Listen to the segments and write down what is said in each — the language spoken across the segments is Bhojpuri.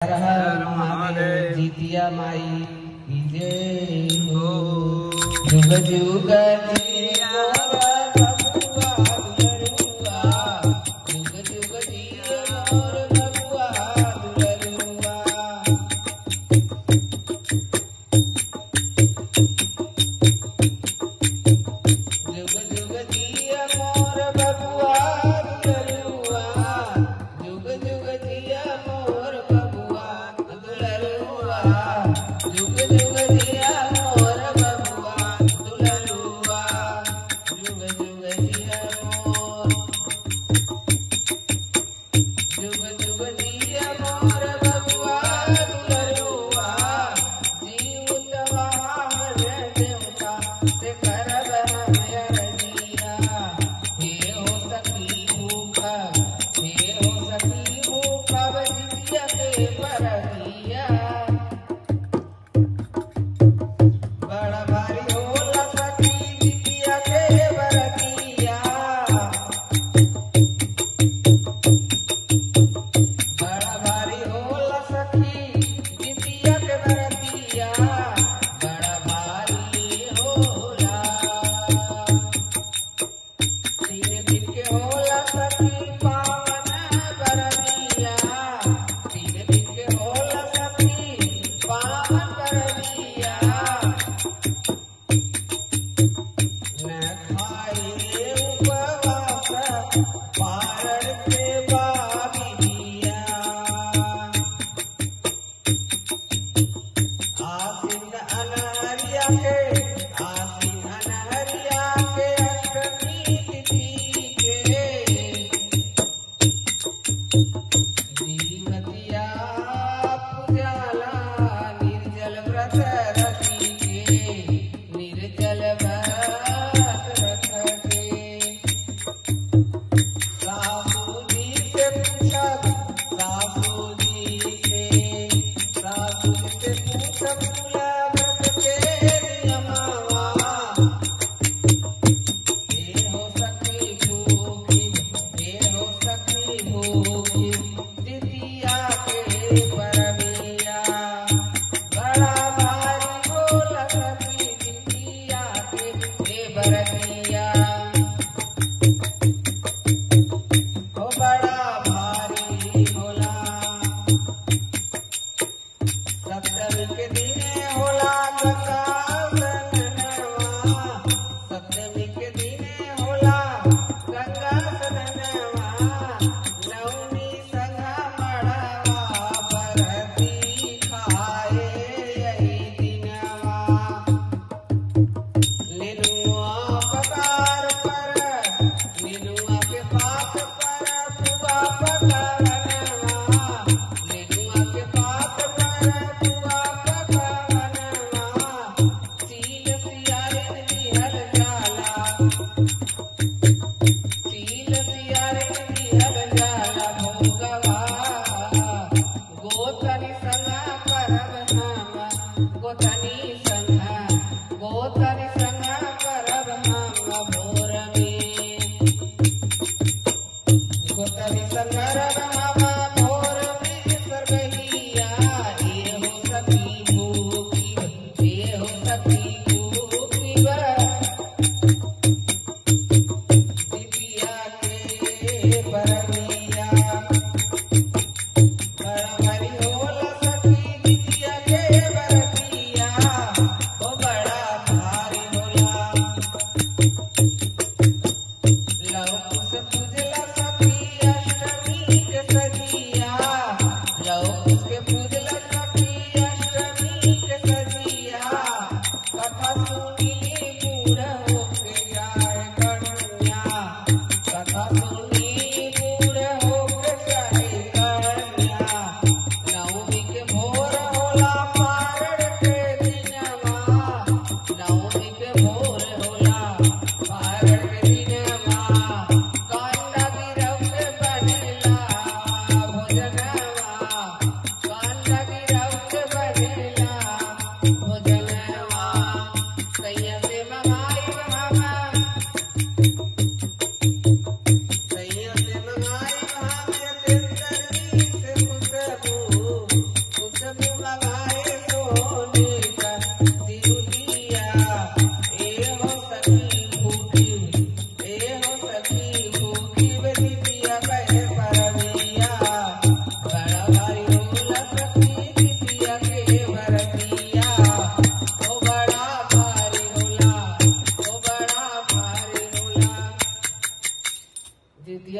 हर हर महादेव जीतिया माई की जय हो। जुग जुग जिया मोर बबुआ दुलरुआ, जुग जुग जिया मोर बबुआ दुलरुआ। जुग जुग जिया मोर बबुआ दुलरुआ, जुग जुग जिया मोर बबुआ दुलरुआ, जुग जुग जिया मोर बबुआ दुलरुआ, जुग जुग जिया मोर, जुग जुग जिया मोर बबुआ दुलरुआ। जीवत वाहन देवता से करब हम अरजिया, हे हो सखी भूख, हे हो सखी भूख बजिया के परहिया। बड़ा भारी होला सखी जितिया के बरतिया, बड़ा भारी होला सखी जितिया के बरतिया, बड़ा भारी होला। 3 दिन के होला सखी पावन बरतिया, 3 दिन के होला सखी पावन बरतिया। न खाए उपवास पारण के बाबिया, आसिन अनहरिया के, आसिन अनहरिया के अष्टमी तिथि के, जीवतिया पुजाला निर्जल व्रत रखी के, निर्जल व्रत रख के। सासू जी से पूछब, सासू जी से, सासू जी से पूछब तुला व्रत के नियमवा। हे हो सखी भूखी, हे हो सखी भूखी जितिया के परबिया। बड़ा भारी होला सखी जितिया के बरतिया, ओ बड़ा भारी होला। सप्तमी के दिने होला गंगा स्नानवा, सप्तमी के दिने होला गंगा स्नानवा। नवमी संघा मड़वा पर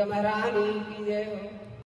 मैया महारानी की जय हो।